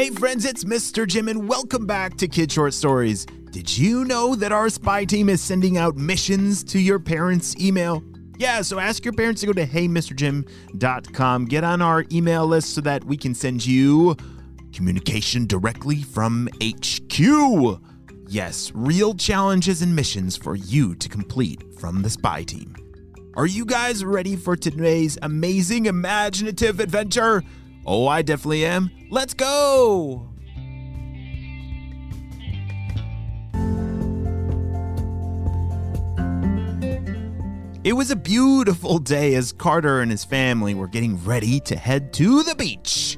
Hey friends, it's Mr. Jim and welcome back to Kid Short Stories. Did you know that our spy team is sending out missions to your parents' email? Yeah, so ask your parents to go to heymrjim.com. Get on our email list so that we can send you communication directly from HQ. Yes, real challenges and missions for you to complete from the spy team. Are you guys ready for today's amazing imaginative adventure? Oh, I definitely am. Let's go! It was a beautiful day as Carter and his family were getting ready to head to the beach.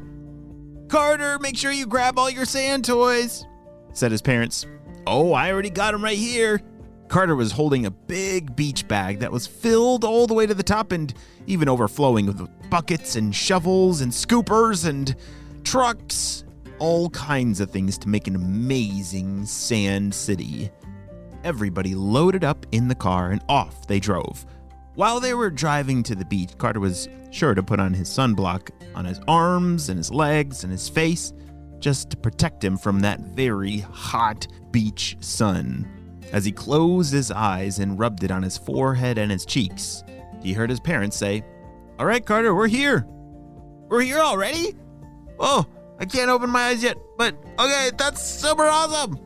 Carter, make sure you grab all your sand toys, said his parents. Oh, I already got them right here. Carter was holding a big beach bag that was filled all the way to the top and even overflowing with buckets and shovels and scoopers and trucks, all kinds of things to make an amazing sand city. Everybody loaded up in the car and off they drove. While they were driving to the beach, Carter was sure to put on his sunblock on his arms and his legs and his face just to protect him from that very hot beach sun. As he closed his eyes and rubbed it on his forehead and his cheeks, he heard his parents say, "All right, Carter, we're here." "We're here already? Oh, I can't open my eyes yet, but okay, that's super awesome."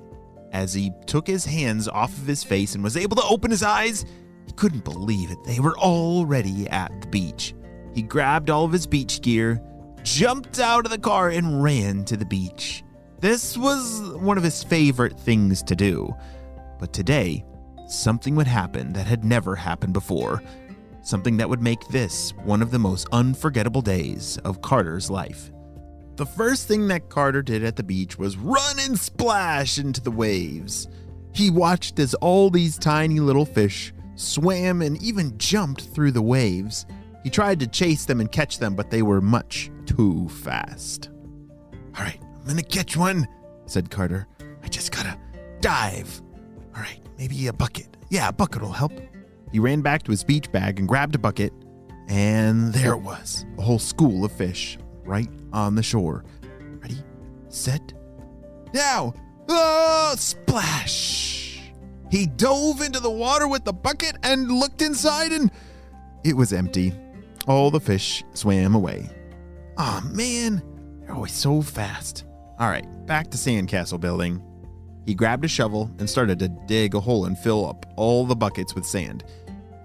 As he took his hands off of his face and was able to open his eyes, he couldn't believe it. They were already at the beach. He grabbed all of his beach gear, jumped out of the car, and ran to the beach. This was one of his favorite things to do. But today, something would happen that had never happened before. Something that would make this one of the most unforgettable days of Carter's life. The first thing that Carter did at the beach was run and splash into the waves. He watched as all these tiny little fish swam and even jumped through the waves. He tried to chase them and catch them, but they were much too fast. "All right, I'm gonna catch one," said Carter. "I just gotta dive. All right, maybe a bucket. Yeah, a bucket will help." He ran back to his beach bag and grabbed a bucket, and there it was, a whole school of fish right on the shore. Ready, set, now! Oh, splash! He dove into the water with the bucket and looked inside, and it was empty. All the fish swam away. Aw, man, they're always so fast. All right, back to sandcastle building. He grabbed a shovel and started to dig a hole and fill up all the buckets with sand.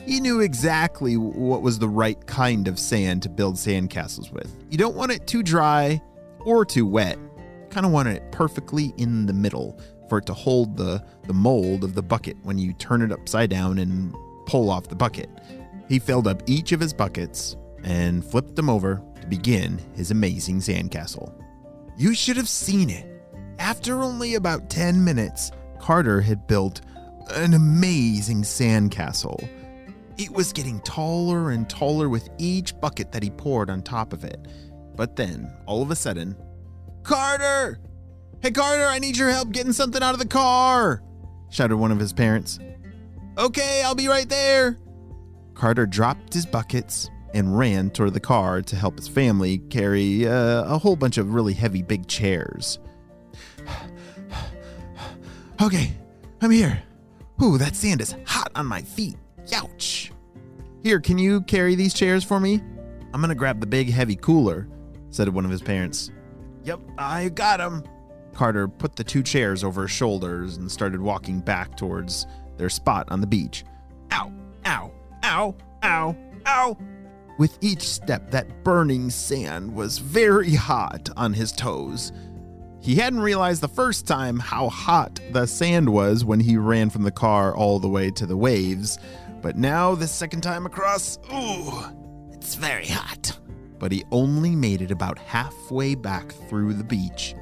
He knew exactly what was the right kind of sand to build sandcastles with. You don't want it too dry or too wet. You kind of want it perfectly in the middle for it to hold the mold of the bucket when you turn it upside down and pull off the bucket. He filled up each of his buckets and flipped them over to begin his amazing sandcastle. You should have seen it. After only about 10 minutes, Carter had built an amazing sandcastle. It was getting taller and taller with each bucket that he poured on top of it. But then, all of a sudden, "Carter! Hey Carter, I need your help getting something out of the car!" shouted one of his parents. "Okay, I'll be right there." Carter dropped his buckets and ran toward the car to help his family carry a whole bunch of really heavy big chairs. "Okay, I'm here. Ooh, that sand is hot on my feet. Youch. Here, can you carry these chairs for me? I'm gonna grab the big heavy cooler," said one of his parents. "Yep, I got him." Carter put the two chairs over his shoulders and started walking back towards their spot on the beach. Ow, ow, ow, ow, ow. With each step, that burning sand was very hot on his toes. He hadn't realized the first time how hot the sand was when he ran from the car all the way to the waves, but now the second time across, ooh, it's very hot. But he only made it about halfway back through the beach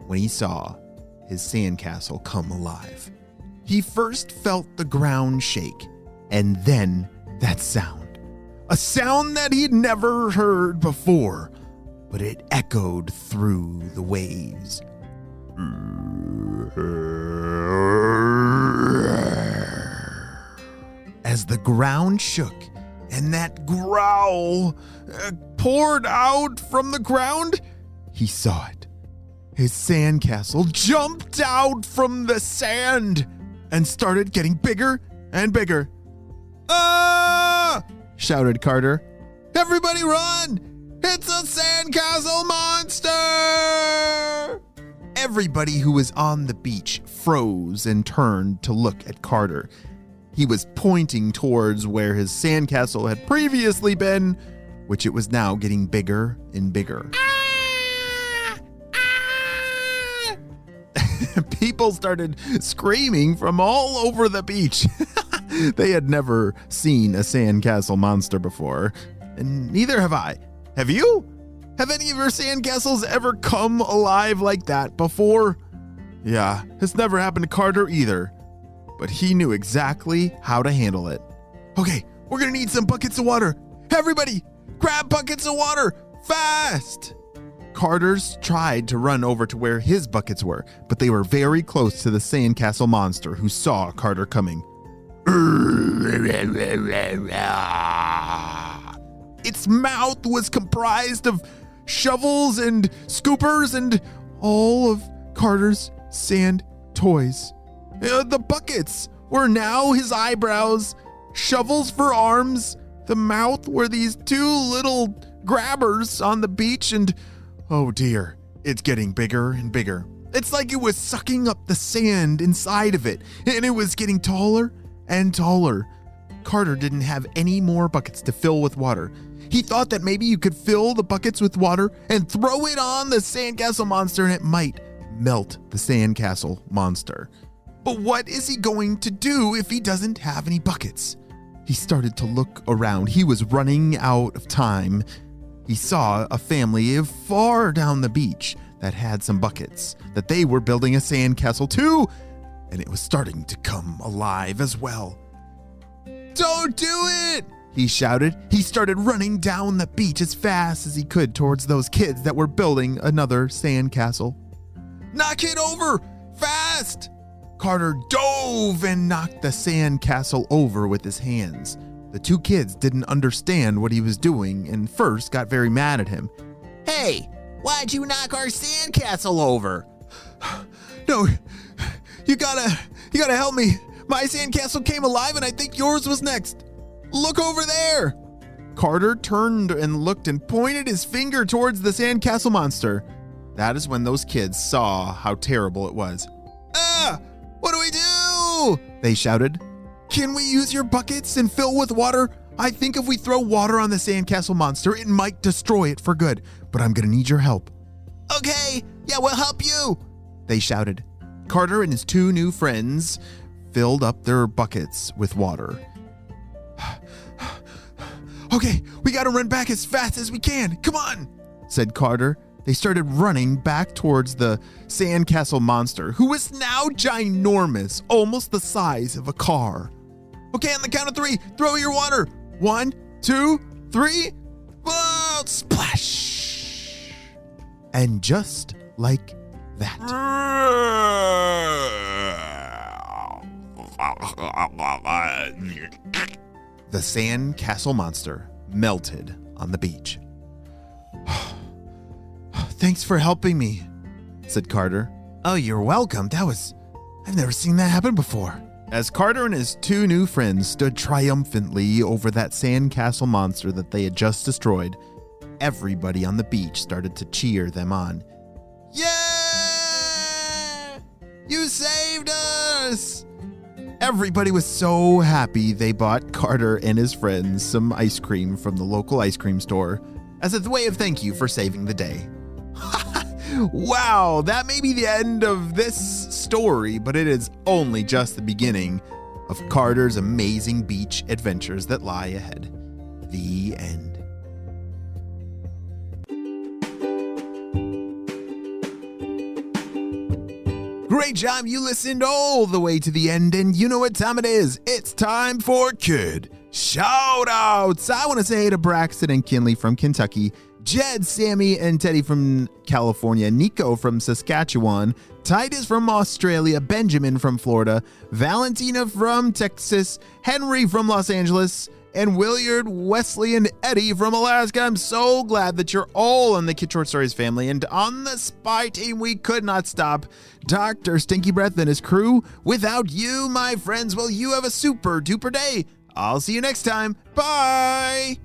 when he saw his sandcastle come alive. He first felt the ground shake, and then that sound. A sound that he'd never heard before, but it echoed through the waves. As the ground shook and that growl poured out from the ground, he saw it. his sandcastle jumped out from the sand and started getting bigger and bigger. "Ah!" shouted Carter. "Everybody run! It's a sandcastle monster!" Everybody who was on the beach froze and turned to look at Carter. He was pointing towards where his sandcastle had previously been, which it was now getting bigger and bigger. People started screaming from all over the beach. They had never seen a sandcastle monster before, and neither have I. Have you? Have any of your sandcastles ever come alive like that before? Yeah, it's never happened to Carter either, but he knew exactly how to handle it. "Okay, we're gonna need some buckets of water. Everybody, grab buckets of water, fast!" Carter's tried to run over to where his buckets were, but they were very close to the sandcastle monster, who saw Carter coming. Its mouth was comprised of shovels and scoopers and all of Carter's sand toys. The buckets were now his eyebrows, shovels for arms, the mouth were these two little grabbers on the beach, and oh dear, it's getting bigger and bigger. It's like it was sucking up the sand inside of it, and it was getting taller and taller. Carter didn't have any more buckets to fill with water. He thought that maybe you could fill the buckets with water and throw it on the sandcastle monster and it might melt the sandcastle monster. But what is he going to do if he doesn't have any buckets? He started to look around. He was running out of time. He saw a family far down the beach that had some buckets that they were building a sandcastle too, and it was starting to come alive as well. "Don't do it!" he shouted. He started running down the beach as fast as he could towards those kids that were building another sandcastle. "Knock it over! Fast!" Carter dove and knocked the sandcastle over with his hands. The two kids didn't understand what he was doing and first got very mad at him. "Hey, why'd you knock our sandcastle over?" "No, you gotta help me. My sandcastle came alive and I think yours was next. Look over there." Carter turned and looked and pointed his finger towards the sandcastle monster. That is when those kids saw how terrible it was. "Ah, what do we do?" they shouted. "Can we use your buckets and fill with water? I think if we throw water on the sandcastle monster, it might destroy it for good, but I'm gonna need your help." "Okay, yeah, we'll help you," they shouted. Carter and his two new friends filled up their buckets with water. "Okay, we gotta run back as fast as we can. Come on," said Carter. They started running back towards the sandcastle monster, who was now ginormous, almost the size of a car. "Okay, on the count of 3, throw your water. 1, 2, 3. Whoa, splash!" And just like that, the sandcastle monster melted on the beach. "Thanks for helping me," said Carter. "Oh, you're welcome. I've never seen that happen before." As Carter and his two new friends stood triumphantly over that sandcastle monster that they had just destroyed, everybody on the beach started to cheer them on. "Yeah! You saved us!" Everybody was so happy they bought Carter and his friends some ice cream from the local ice cream store as a way of thank you for saving the day. Wow, that may be the end of this story, but it is only just the beginning of Carter's amazing beach adventures that lie ahead. The end. Great job, you listened all the way to the end, and you know what time it is. It's time for Kid Shout outs! I want to say to Braxton and Kinley from Kentucky, Jed, Sammy, and Teddy from California, Nico from Saskatchewan, Titus from Australia, Benjamin from Florida, Valentina from Texas, Henry from Los Angeles, and Williard, Wesley, and Eddie from Alaska. I'm so glad that you're all in the Kid Short Stories family, and on the Spy Team, we could not stop Dr. Stinky Breath and his crew. Without you, my friends, well, you have a super duper day. I'll see you next time. Bye!